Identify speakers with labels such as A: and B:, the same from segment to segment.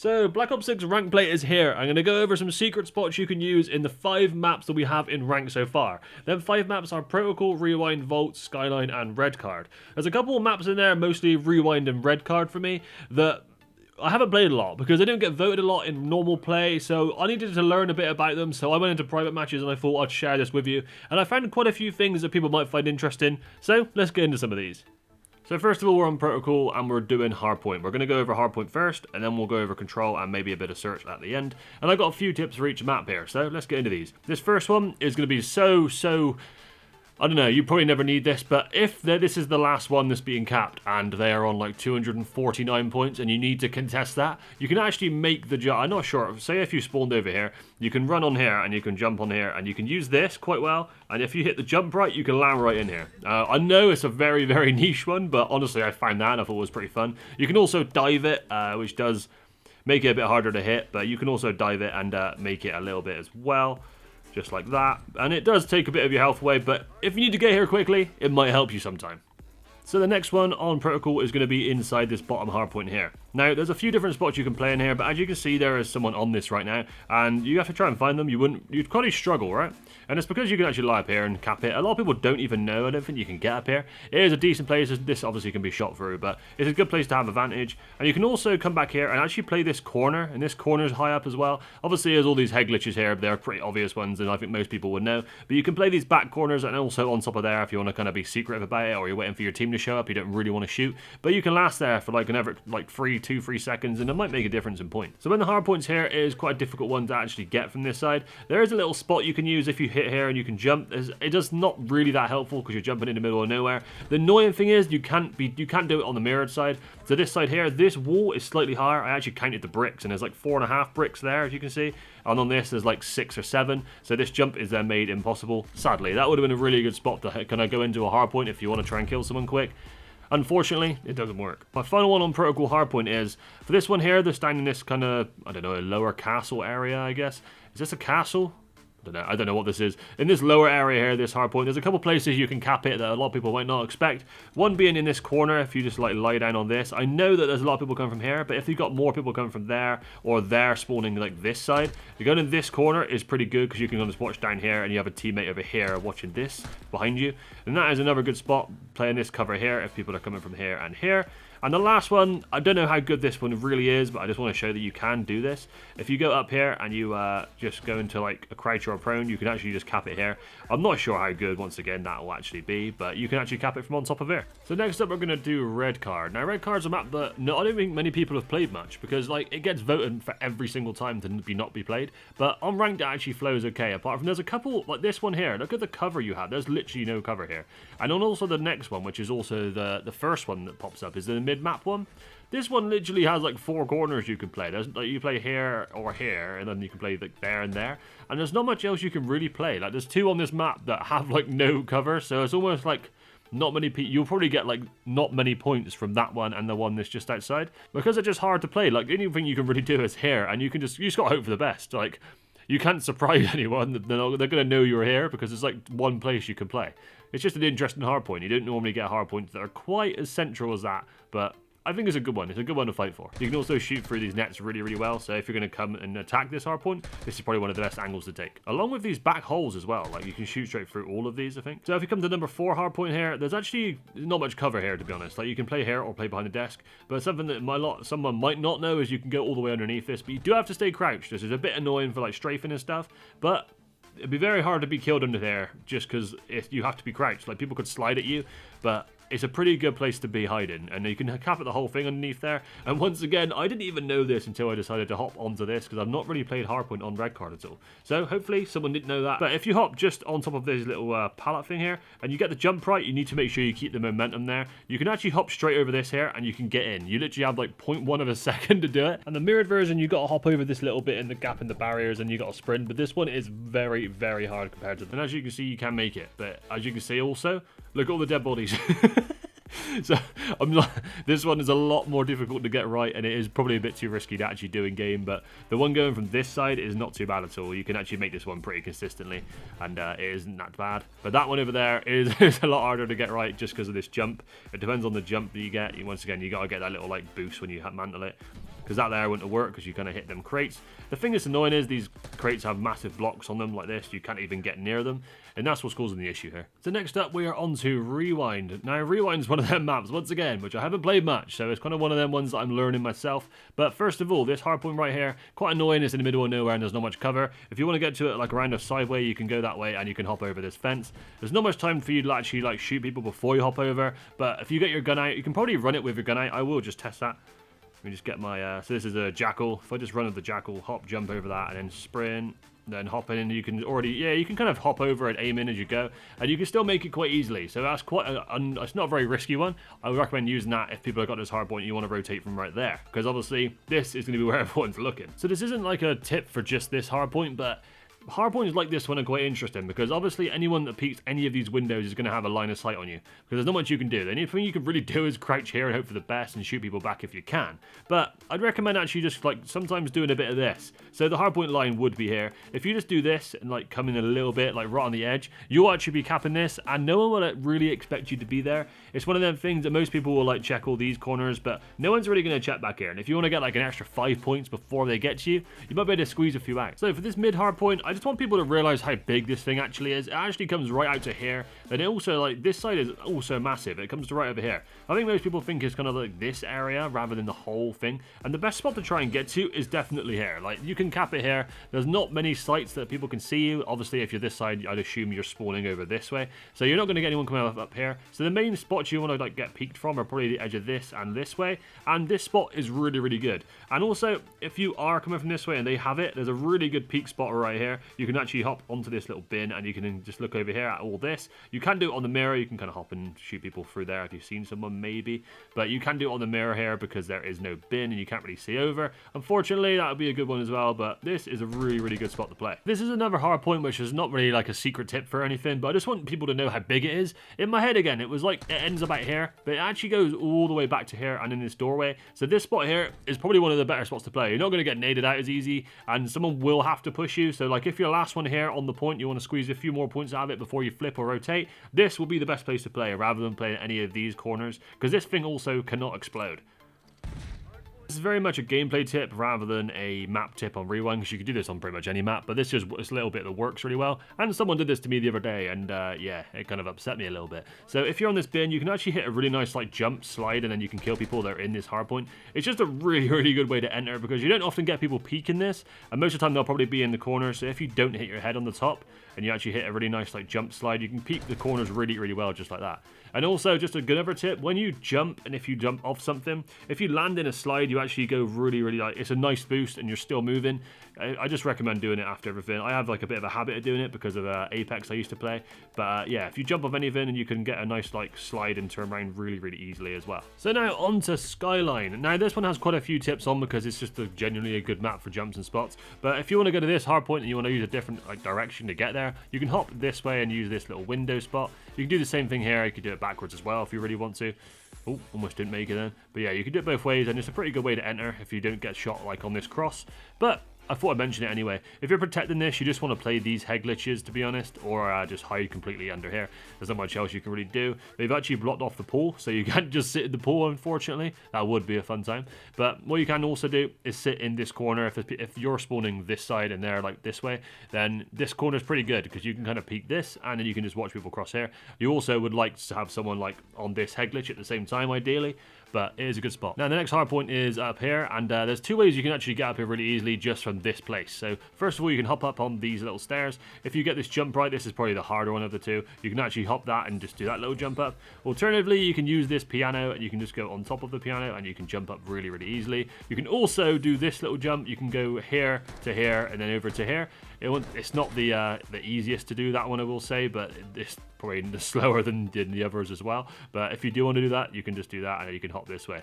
A: So, Black Ops 6 rank play is here. I'm going to go over some secret spots you can use in the 5 maps that we have in rank so far. Them 5 maps are Protocol, Rewind, Vault, Skyline, and Red Card. There's a couple of maps in there, mostly Rewind and Red Card for me, that I haven't played a lot because they don't get voted a lot in normal play, so I needed to learn a bit about them, so I went into private matches and I thought I'd share this with you. And I found quite a few things that people might find interesting, so let's get into some of these. So first of all, we're on Protocol and we're doing Hardpoint. We're going to go over Hardpoint first, and then we'll go over Control and maybe a bit of Search at the end. And I've got a few tips for each map here, so let's get into these. This first one is going to be so... I don't know, you probably never need this, but if this is the last one that's being capped and they are on like 249 points and you need to contest that, you can actually make the jump. I'm not sure, say if you spawned over here, you can run on here and you can jump on here and you can use this quite well, and if you hit the jump right, you can land right in here. I know it's a very, very niche one, but honestly I found that and I thought it was pretty fun. You can also dive it, which does make it a bit harder to hit, but you can also dive it and make it a little bit as well. Just like that, and it does take a bit of your health away, but if you need to get here quickly, it might help you sometime. So the next one on Protocol is going to be inside this bottom hardpoint here. Now, there's a few different spots you can play in here, but as you can see, there is someone on this right now, and you have to try and find them. You'd probably struggle, right? And it's because you can actually lie up here and cap it. A lot of people don't even know. I don't think you can get up here. It is a decent place. This obviously can be shot through, but it's a good place to have advantage. And you can also come back here and actually play this corner, and this corner is high up as well. Obviously, there's all these head glitches here. They're pretty obvious ones, and I think most people would know. But you can play these back corners, and also on top of there, if you want to kind of be secretive about it, or you're waiting for your team to show up, you don't really want to shoot. But you can last there for like another, like 2-3 seconds, and it might make a difference in points. So when the hard points here is quite a difficult one to actually get from this side, there is a little spot you can use if you hit here and you can jump. It does not really that helpful because you're jumping in the middle of nowhere. The annoying thing is you can't do it on the mirrored side. So this side here, this wall is slightly higher. I actually counted the bricks and there's like 4.5 bricks there, as you can see. And on this there's like 6 or 7. So this jump is then made impossible. Sadly, that would have been a really good spot to kind of go into a hard point if you want to try and kill someone quick. Unfortunately, it doesn't work. My final one on Protocol Hardpoint is, for this one here, they're standing in this kind of, I don't know, a lower castle area, I guess. Is this a castle? I don't know what this is. In this lower area here, this hardpoint, there's a couple places you can cap it that a lot of people might not expect. One being in this corner, if you just like lie down on this. I know that there's a lot of people coming from here, but if you've got more people coming from there, or there spawning like this side, you're going in this corner is pretty good because you can just watch down here and you have a teammate over here watching this behind you. And that is another good spot, playing this cover here if people are coming from here and here. And the last one, I don't know how good this one really is, but I just want to show that you can do this. If you go up here and you just go into like a crouch or a prone, you can actually just cap it here. I'm not sure how good, once again, that will actually be, but you can actually cap it from on top of here. So next up, we're going to do Red Card. Now, Red Card's a map that I don't think many people have played much, because like it gets voted for every single time to not be played. But on ranked, it actually flows okay, apart from there's a couple, like this one here. Look at the cover you have. There's literally no cover here. And on also the next one, which is also the first one that pops up, is the mid-map one. This one literally has like 4 corners you can play. There's like you play here or here, and then you can play like there and there. And there's not much else you can really play. Like there's 2 on this map that have like no cover, so it's almost like not many people. You'll probably get like not many points from that one and the one that's just outside, because they're just hard to play. Like the only thing you can really do is here, and you just gotta hope for the best. Like you can't surprise anyone. They're gonna know you're here because it's like one place you can play. It's just an interesting hardpoint. You don't normally get hardpoints that are quite as central as that, but I think it's a good one. It's a good one to fight for. You can also shoot through these nets really, really well. So if you're going to come and attack this hardpoint, this is probably one of the best angles to take. Along with these back holes as well. Like you can shoot straight through all of these, I think. So if you come to number 4 hardpoint here, there's actually not much cover here, to be honest. Like you can play here or play behind the desk. But something that someone might not know is you can go all the way underneath this. But you do have to stay crouched. This is a bit annoying for like strafing and stuff. But it'd be very hard to be killed under there just because you have to be crouched. Like people could slide at you, but it's a pretty good place to be hiding, and you can cap it the whole thing underneath there. And once again, I didn't even know this until I decided to hop onto this, because I've not really played Hardpoint on Red Card at all. So hopefully someone didn't know that. But if you hop just on top of this little pallet thing here, and you get the jump right, you need to make sure you keep the momentum there. You can actually hop straight over this here, and you can get in. You literally have like 0.1 of a second to do it. And the mirrored version, you got to hop over this little bit in the gap in the barriers, and you got to sprint. But this one is very, very hard compared to them. And as you can see, you can make it. But as you can see also, look at all the dead bodies. So this one is a lot more difficult to get right, and it is probably a bit too risky to actually do in game, but the one going from this side is not too bad at all. You can actually make this one pretty consistently, and it isn't that bad. But that one over there is a lot harder to get right just because of this jump. It depends on the jump that you get. Once again, you got to get that little like boost when you mantle it. because that there wouldn't work because you kind of hit them crates. The thing that's annoying is these crates have massive blocks on them like this. You can't even get near them, and that's what's causing the issue here. So next up, we are on to Rewind. Now, Rewind is one of them maps, once again, which I haven't played much, so it's kind of one of them ones that I'm learning myself. But first of all, this hardpoint right here, quite annoying. It's in the middle of nowhere and there's not much cover. If you want to get to it like around a sideway, you can go that way and you can hop over this fence. There's not much time for you to actually like shoot people before you hop over, but if you get your gun out, you can probably run it with your gun out. I will just test that. Let me just get my, so this is a jackal. If I just run with the jackal, hop, jump over that, and then sprint, then hop in, and you can already, yeah, you can kind of hop over and aim in as you go, and you can still make it quite easily. So that's quite, it's not a very risky one. I would recommend using that if people have got this hardpoint and you want to rotate from right there, because obviously this is going to be where everyone's looking. So this isn't like a tip for just this hardpoint, but hardpoints like this one are quite interesting because obviously anyone that peeks any of these windows is going to have a line of sight on you because there's not much you can do. The only thing you can really do is crouch here and hope for the best and shoot people back if you can. But I'd recommend actually just like sometimes doing a bit of this. So the hardpoint line would be here. If you just do this and like come in a little bit like right on the edge, you'll actually be capping this and no one will really expect you to be there. It's one of them things that most people will like check all these corners, but no one's really going to check back here. And if you want to get like an extra 5 points before they get to you, you might be able to squeeze a few out. So for this mid hardpoint, I just want people to realize how big this thing actually is. It actually comes right out to here, and it also like this side is also massive. It comes to right over here. I think most people think it's kind of like this area rather than the whole thing, and the best spot to try and get to is definitely here. Like you can cap it here. There's not many sites that people can see you. Obviously if you're this side, I'd assume you're spawning over this way, so you're not going to get anyone coming up here. So the main spots you want to like get peeked from are probably the edge of this and this way, and this spot is really good. And also if you are coming from this way and they have it, there's a really good peak spot right here. You can actually hop onto this little bin and you can then just look over here at all this. You can do it on the mirror. You can kind of hop and shoot people through there if you've seen someone maybe, but you can do it on the mirror here because there is no bin and you can't really see over. Unfortunately that would be a good one as well, but this is a really good spot to play. This is another hard point which is not really like a secret tip for anything, but I just want people to know how big it is. In my head again, it was like it ends about here, but it actually goes all the way back to here and in this doorway. So this spot here is probably one of the better spots to play. You're not going to get naded out as easy and someone will have to push you. So like if you're last one here on the point, you want to squeeze a few more points out of it before you flip or rotate, this will be the best place to play rather than playing any of these corners because this thing also cannot explode. This is very much a gameplay tip rather than a map tip on Rewind because you could do this on pretty much any map, but this is just a little bit that works really well. And someone did this to me the other day and yeah, it kind of upset me a little bit. So if you're on this bin, you can actually hit a really nice like jump slide and then you can kill people that are in this hardpoint. It's just a really good way to enter because you don't often get people peeking this, and most of the time they'll probably be in the corner. So if you don't hit your head on the top and you actually hit a really nice like jump slide, you can peek the corners really well just like that. And also just a good other tip, when you jump and if you jump off something, if you land in a slide, you actually go really like, it's a nice boost and you're still moving. I just recommend doing it after everything. I have like a bit of a habit of doing it because of Apex I used to play, but yeah, if you jump off anything and you can get a nice like slide and turn around really easily as well. So now on to Skyline. Now this one has quite a few tips on because it's just genuinely a good map for jumps and spots, but if you want to go to this hardpoint and you want to use a different like direction to get there, you can hop this way and use this little window spot. You can do the same thing here. You can do it backwards as well if you really want to. Oh, almost didn't make it then. But yeah, you can do it both ways, and it's a pretty good way to enter if you don't get shot like on this cross. But I thought I'd mention it anyway. If you're protecting this, you just want to play these head glitches, to be honest, or just hide completely under here. There's not much else you can really do. They've actually blocked off the pool, so you can't just sit in the pool, unfortunately. That would be a fun time. But what you can also do is sit in this corner. If you're spawning this side and they're like this way, then this corner is pretty good because you can kind of peek this, and then you can just watch people cross here. You also would like to have someone like on this head glitch at the same time, ideally. But it is a good spot. Now the next hardpoint is up here, and there's two ways you can actually get up here really easily just from this place. So first of all, you can hop up on these little stairs. If you get this jump right, this is probably the harder one of the two. You can actually hop that and just do that little jump up. Alternatively, you can use this piano and you can just go on top of the piano and you can jump up really easily. You can also do this little jump. You can go here to here and then over to here. It's not the easiest to do that one, I will say, but it's probably slower than the others as well. But if you do want to do that, you can just do that and you can hop this way.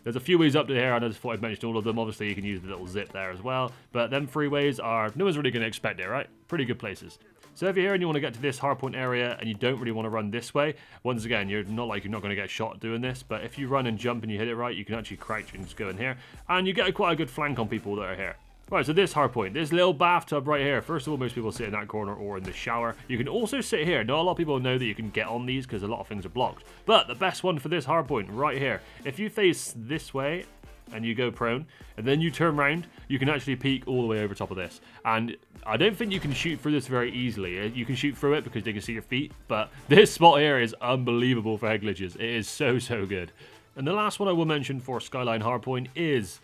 A: There's a few ways up to here, and I just thought I'd mention all of them. Obviously, you can use the little zip there as well, but them three ways are, no one's really going to expect it, right? Pretty good places. So if you're here and you want to get to this hardpoint area and you don't really want to run this way, once again, you're not going to get shot doing this, but if you run and jump and you hit it right, you can actually crouch and just go in here, and you get quite a good flank on people that are here. Right, so this hardpoint, this little bathtub right here. First of all, most people sit in that corner or in the shower. You can also sit here. Not a lot of people know that you can get on these because a lot of things are blocked. But the best one for this hardpoint right here, if you face this way and you go prone, and then you turn around, you can actually peek all the way over top of this. And I don't think you can shoot through this very easily. You can shoot through it because they can see your feet, but this spot here is unbelievable for head glitches. It is so good. And the last one I will mention for Skyline Hardpoint is,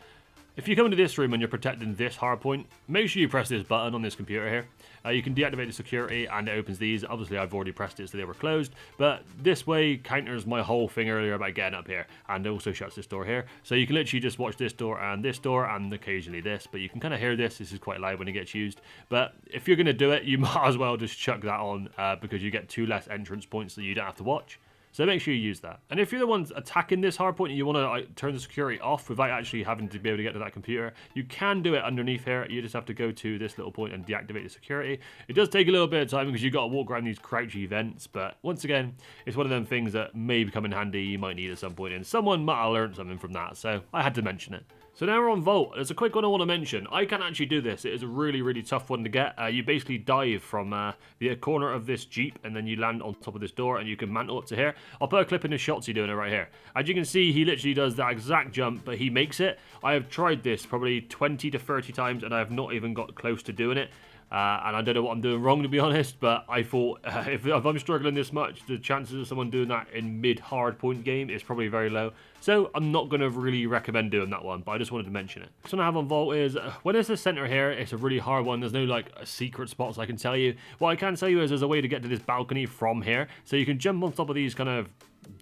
A: if you come into this room and you're protecting this hardpoint, make sure you press this button on this computer here. You can deactivate the security and it opens these. Obviously, I've already pressed it so they were closed, but this way counters my whole thing earlier about getting up here, and also shuts this door here. So you can literally just watch this door and occasionally this, but you can kind of hear this. This is quite loud when it gets used. But if you're going to do it, you might as well just chuck that on because you get 2 less entrance points that you don't have to watch. So make sure you use that. And if you're the ones attacking this hardpoint and you want to turn the security off without actually having to be able to get to that computer, you can do it underneath here. You just have to go to this little point and deactivate the security. It does take a little bit of time because you've got to walk around these crouchy vents, but once again, it's one of them things that may come in handy, you might need at some point, and someone might have learned something from that, so I had to mention it. So now we're on Vault. There's a quick one I want to mention. I can actually do this. It is a really tough one to get. You basically dive from the corner of this Jeep, and then you land on top of this door, and you can mantle up to here. I'll put a clip in the Shotzi doing it right here. As you can see, he literally does that exact jump, but he makes it. I have tried this probably 20 to 30 times, and I have not even got close to doing it. And I don't know what I'm doing wrong, to be honest, but I thought if I'm struggling this much, the chances of someone doing that in mid-hardpoint game is probably very low. So I'm not going to really recommend doing that one, but I just wanted to mention it. So what I have on Vault is, when it's the center here, it's a really hard one. There's no like secret spots I can tell you. What I can tell you is there's a way to get to this balcony from here. So you can jump on top of these kind of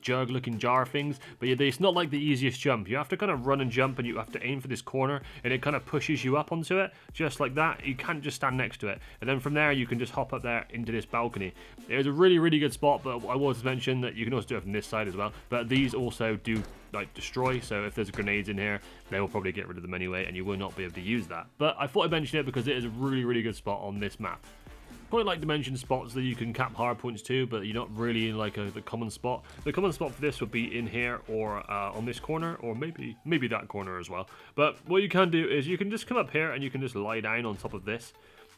A: jug-looking jar things, but it's not like the easiest jump. You have to kind of run and jump, and you have to aim for this corner, and it kind of pushes you up onto it, just like that. You can't just stand next to it, and then from there you can just hop up there into this balcony. It is a really good spot, but I wanted to mention that you can also do it from this side as well, but these also do like destroy, so if there's grenades in here, they will probably get rid of them anyway, and you will not be able to use that. But I thought I'd mention it because it is a really good spot on this map. Quite like to mention spots that you can cap hardpoints to, but you're not really in like the common spot. The common spot for this would be in here or on this corner, or maybe that corner as well. But what you can do is you can just come up here and you can just lie down on top of this.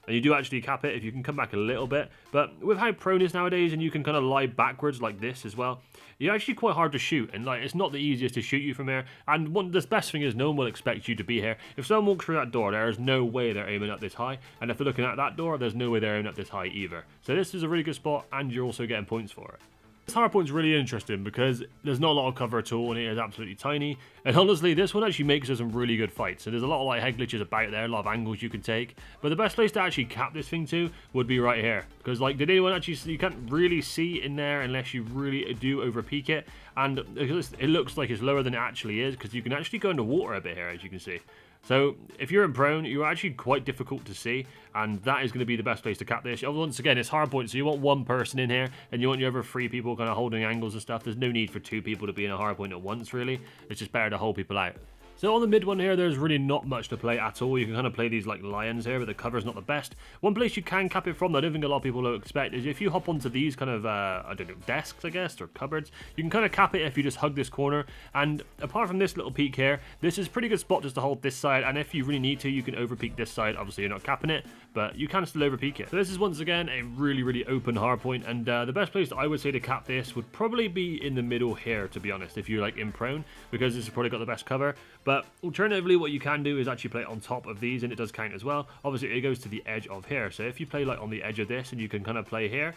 A: And you do actually cap it if you can come back a little bit. But with how prone is nowadays, and you can kind of lie backwards like this as well, you're actually quite hard to shoot. And like, it's not the easiest to shoot you from here. And the best thing is no one will expect you to be here. If someone walks through that door, there is no way they're aiming up this high. And if they're looking at that door, there's no way they're aiming up this high either. So this is a really good spot, and you're also getting points for it. This hardpoint's really interesting because there's not a lot of cover at all, and it is absolutely tiny. And honestly, this one actually makes us some really good fights. So there's a lot of like head glitches about there, a lot of angles you can take. But the best place to actually cap this thing to would be right here. Because like, did anyone actually see? You can't really see in there unless you really do over peek it. And it looks like it's lower than it actually is, because you can actually go into water a bit here, as you can see. So if you're in prone, you're actually quite difficult to see, and that is going to be the best place to cap this. Once again, it's hardpoint, so you want one person in here, and you want your other 3 people kind of holding angles and stuff. There's no need for 2 people to be in a hardpoint at once, really. It's just better to hold people out. So on the mid one here, there's really not much to play at all. You can kind of play these like lions here, but the cover's not the best. One place you can cap it from that I don't think a lot of people will expect is if you hop onto these kind of, I don't know, desks, I guess, or cupboards. You can kind of cap it if you just hug this corner. And apart from this little peak here, this is a pretty good spot just to hold this side. And if you really need to, you can over peak this side. Obviously, you're not capping it, but you can still over peak it. So this is once again a really open hardpoint. And the best place I would say to cap this would probably be in the middle here, to be honest, if you're like in prone, because this has probably got the best cover. But alternatively, what you can do is actually play it on top of these, and it does count as well. Obviously, it goes to the edge of here. So if you play like on the edge of this, and you can kind of play here,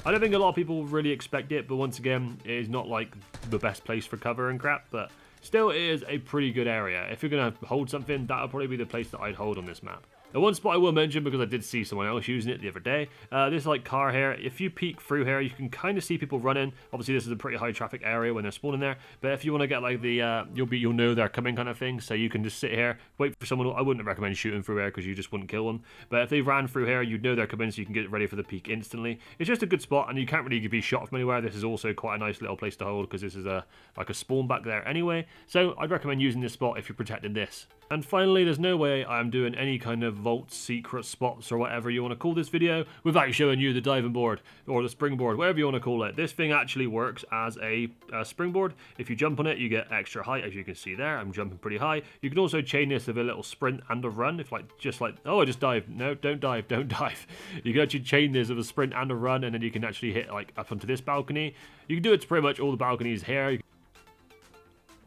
A: I don't think a lot of people really expect it, but once again, it is not like the best place for cover and crap, but still it is a pretty good area. If you're going to hold something, that'll probably be the place that I'd hold on this map. The one spot I will mention, because I did see someone else using it the other day, this like car here. If you peek through here, you can kind of see people running. Obviously, this is a pretty high traffic area when they're spawning there. But if you want to get like the, you'll know they're coming kind of thing. So you can just sit here, wait for someone. I wouldn't recommend shooting through here because you just wouldn't kill them. But if they ran through here, you'd know they're coming, so you can get ready for the peek instantly. It's just a good spot, and you can't really be shot from anywhere. This is also quite a nice little place to hold because this is like a spawn back there anyway. So I'd recommend using this spot if you're protecting this. And finally, there's no way I'm doing any kind of vault secret spots or whatever you want to call this video without showing you the diving board or the springboard, whatever you want to call it. This thing actually works as a springboard. If you jump on it, you get extra height, as you can see there. I'm jumping pretty high. You can also chain this with a little sprint and a run. If just like, oh, I just dive. No, don't dive. You can actually chain this with a sprint and a run, and then you can actually hit like up onto this balcony. You can do it to pretty much all the balconies here.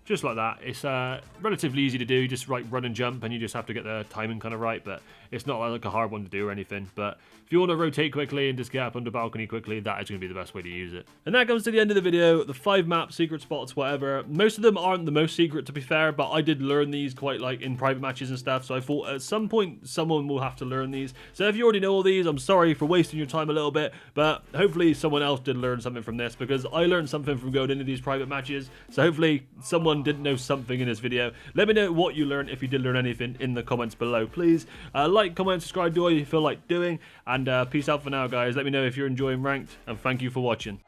A: just like that. It's relatively easy to do. You just run and jump, and you just have to get the timing kind of right, but it's not like a hard one to do or anything. But if you want to rotate quickly and just get up on the balcony quickly, that is going to be the best way to use it. And that comes to the end of the video. The 5 maps, secret spots, whatever. Most of them aren't the most secret, to be fair, but I did learn these quite like in private matches and stuff, so I thought at some point someone will have to learn these. So if you already know all these, I'm sorry for wasting your time a little bit, but hopefully someone else did learn something from this, because I learned something from going into these private matches. So hopefully someone did know something in this video. Let me know what you learned, if you did learn anything, in the comments below, please. Like, comment, subscribe, do what you feel like doing, and peace out for now, guys. Let me know if you're enjoying Ranked, and thank you for watching.